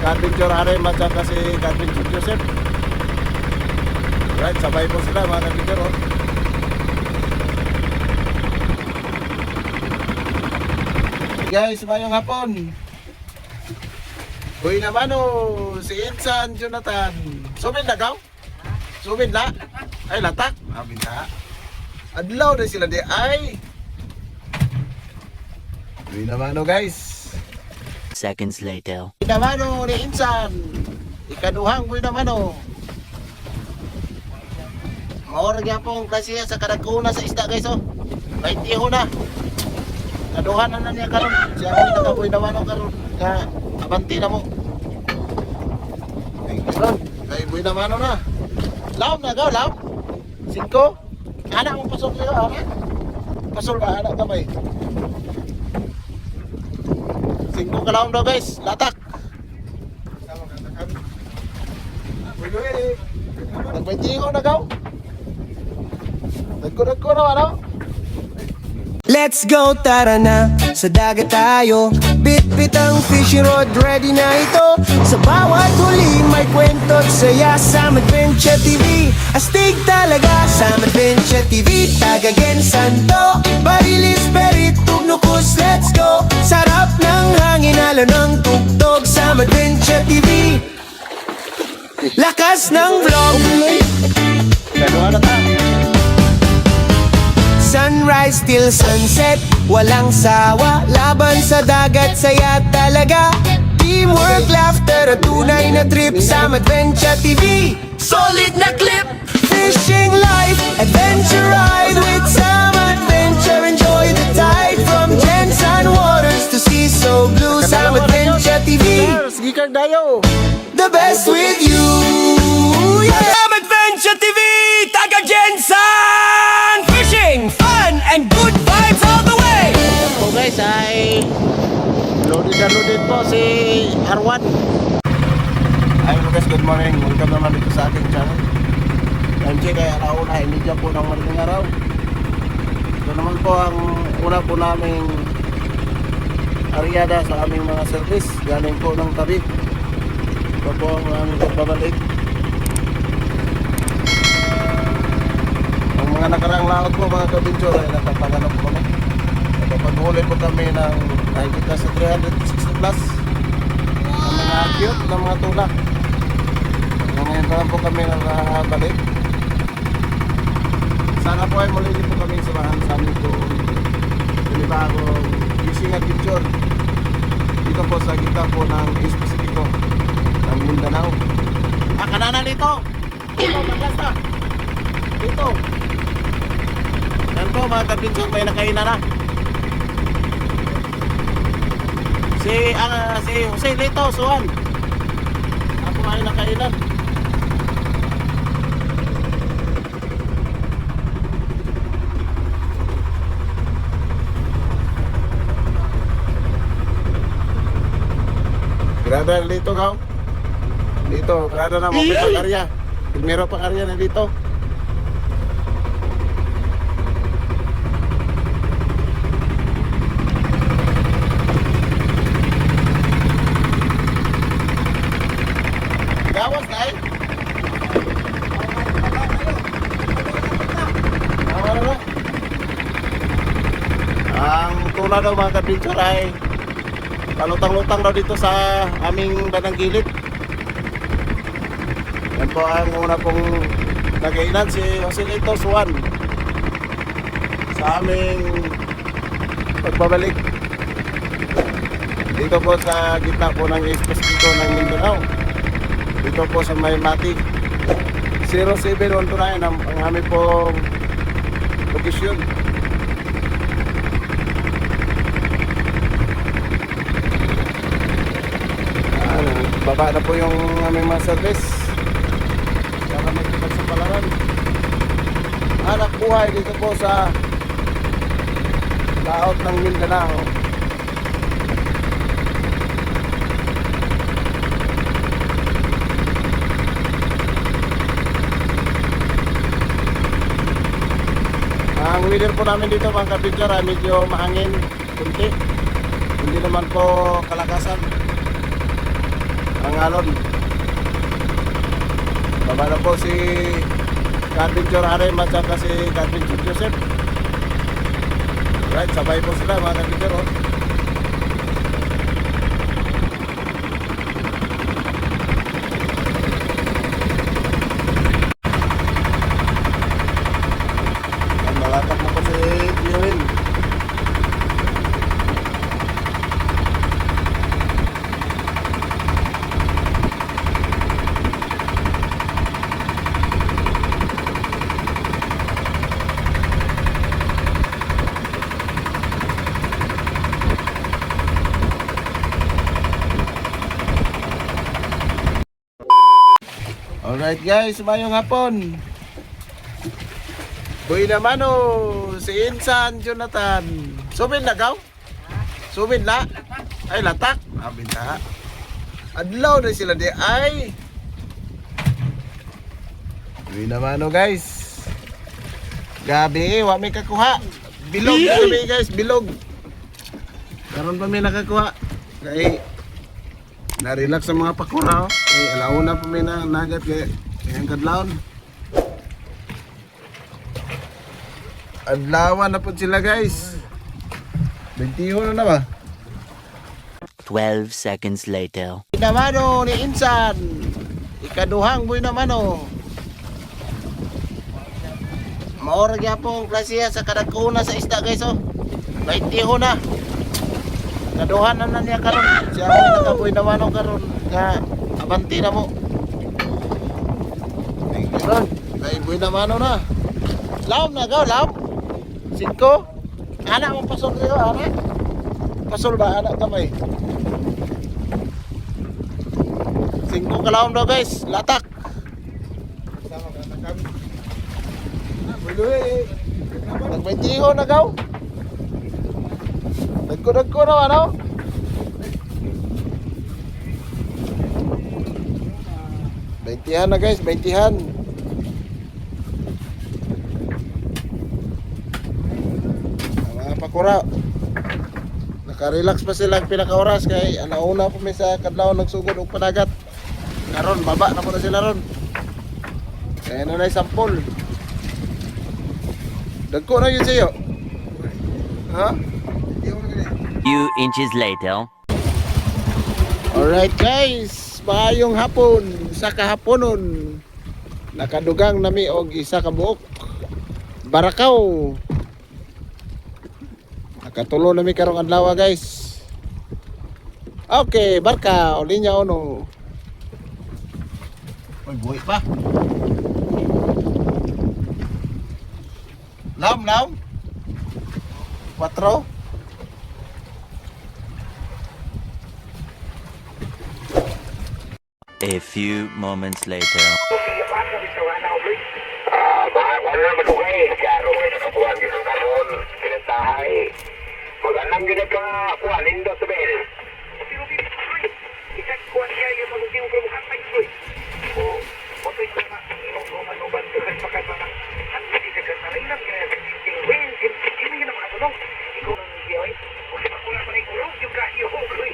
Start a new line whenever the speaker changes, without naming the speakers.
Adventure Arem at saka si Adventure Joseph. Right, sabay po sila mga Adventure. Oh. Guys, mayong hapon. Uy naman oh, si Insan Jonathan. Subin na gaw? Subin na? Ay, latak? Abin na. Adlaw na sila di ay. Uy naman oh guys.
Seconds later.
Uy naman oh ni Insan. Ikaduhang uy naman oh. Maorag yan pong klasiya sa kadagkuna sa isda guys oh. 20 na. Kaduhan na niya karon. Siya mo nakaboy naman oh karon. Ka abanti na mo. Ay karon. Ay boy naman oh na. Laom na gaw, laom. 5. Anak mo pasok niyo anak. Pasok ba anak kamay. 5 ka laom daw guys. Latak. Nagpentigo na gaw. Nagko na ano?
Let's go, tara na, sa dagat tayo. Bit-bit ang fishing rod, ready na ito. Sa bawat huli may kwento at saya. Sam Adventure TV, astig talaga. Sam Adventure TV, tagagen santo. Barilis, perit, tugnukus, let's go. Sarap ng hangin, halo ng tugtog. Sam Adventure TV, lakas ng vlog.
Kaduhan na ta.
Sunrise till sunset, walang sawa. Laban sa dagat, saya talaga. Teamwork, laughter at tunay na trip. Sam Adventure TV, solid na clip. Fishing life, adventure ride with Sam Adventure. Enjoy the tide from Jensen Waters to sea so blue. Sam Adventure TV,
Sige kang dayo.
the best with you. Yeah. Sam Adventure TV, taga Jensen. Fishing, fun, and good vibes all the way.
So guys ay loaded po si Arwan. Ayun guys, good morning. Welcome naman dito sa aking channel. MJ kaya alauna, hindi dyan po ng madaling araw. Ito naman po ang una po naming aryada sa aming mga service. Galing po ng tabi. Ito po ang aming pagbabalik. Ang mga nakarang laot po mga kabinsyur ay nakapanganap po kami. Nakapaghuli po kami ng nakikita sa 360 plus ang mga cute na mga tula. Ngayon pa lang po kami nakabalik. Sana po ay muli po kami samahan sa amin po pinibagong fishing adventure dito po sa gitna po ng Espasipiko ng Mindanao. Kanana dito! Dito, maglasta! Dito! Yan po mga kabinsyur, may nakainan na. Si Jose Lito, Suwan. Ako ay nakainan. Grada dito ka. Dito, grada na mo pang area. Primero pang area na dito. Gawas dai. Ang tuna daw mga kabinsyur ay palutang-lutang daw dito sa aming banang gilid. Yan po ang una pong nagainan si Jose Lito Suwan sa aming pagbabalik dito po sa gitna po ng Espasipiko ng Mindanao. Dito po sa may Matic 0729 ang aming pong lokasyon. Baba na po yung aming mga service. Saka may kitag sa palaran. Anak buhay dito po sa laot ng Mindanao. Ang weather po namin dito mga kabidyor ay medyo mahangin, kunti. Hindi naman po kalakasan. Ang alon. Baba na po si Carpenter Arem at saka si Carpenter Joseph. Right, sabay po sila mga Carpenter. Oh. Malakad na po si Gioel. Alright guys, mayong hapon. Buhay naman si Insan Jonathan. Subin na gaw? Subin na? Ay latak? Abin na. Adlaw na sila di ay. Buhay naman guys. Gabi, wa may kakuha. Bilog kami guys, bilog. Karon pa may nakakuha. Kay na-relax sa mga pakura. Kay alauna pa may nagat kay ang kadlawon. Adlawan na po sila guys. 21 na ba?
12 seconds later.
Namano ni Insan. Ikaduhang buhay namano. Maora gyapon klasiya sa kadagkuna sa isda guys oh. 21 na. Kaduhan na niya karon. Siya mo nakabuhay namano karon. Nga abanti na mo. Karon, kay buhay namano na. Laom na gaw, laom. 5. Anak mo pasol sa'yo, anak? Pasol ba, anak kamay? 5 kalawang daw guys, latak. Nag-20 na gaw. Nagko na ano? Baintihan na guys, baintihan. Pakura. Naka-relax pa sila pinaka-oras kay alauna pa may sa kadlaw nagsugod og panagat. Karon baba na po na sila ron. Kaya na sampol. Dagko na yun sa'yo. Ha?
Few inches later.
Alright guys, maayong hapon sa kahaponon. Nakadugang nami og isa ka buok. Barakaw. Nakatulo na mi karong adlaw guys. Okay, barka, ulinya ono. Oy, buhay pa. Lam. 4.
A few moments later.
Magandang gina ka kuha, lindo sa bel. Isang kuha niya yung magiging kumukat na ito. O, otoy ko na, manuban ka sa pakat na at hindi ka na rin lang kaya yung win, hindi nga naman katulong. Ikaw nang iyoy, o si Pakula pa na ikulong, yung kahiyo ko, kuloy.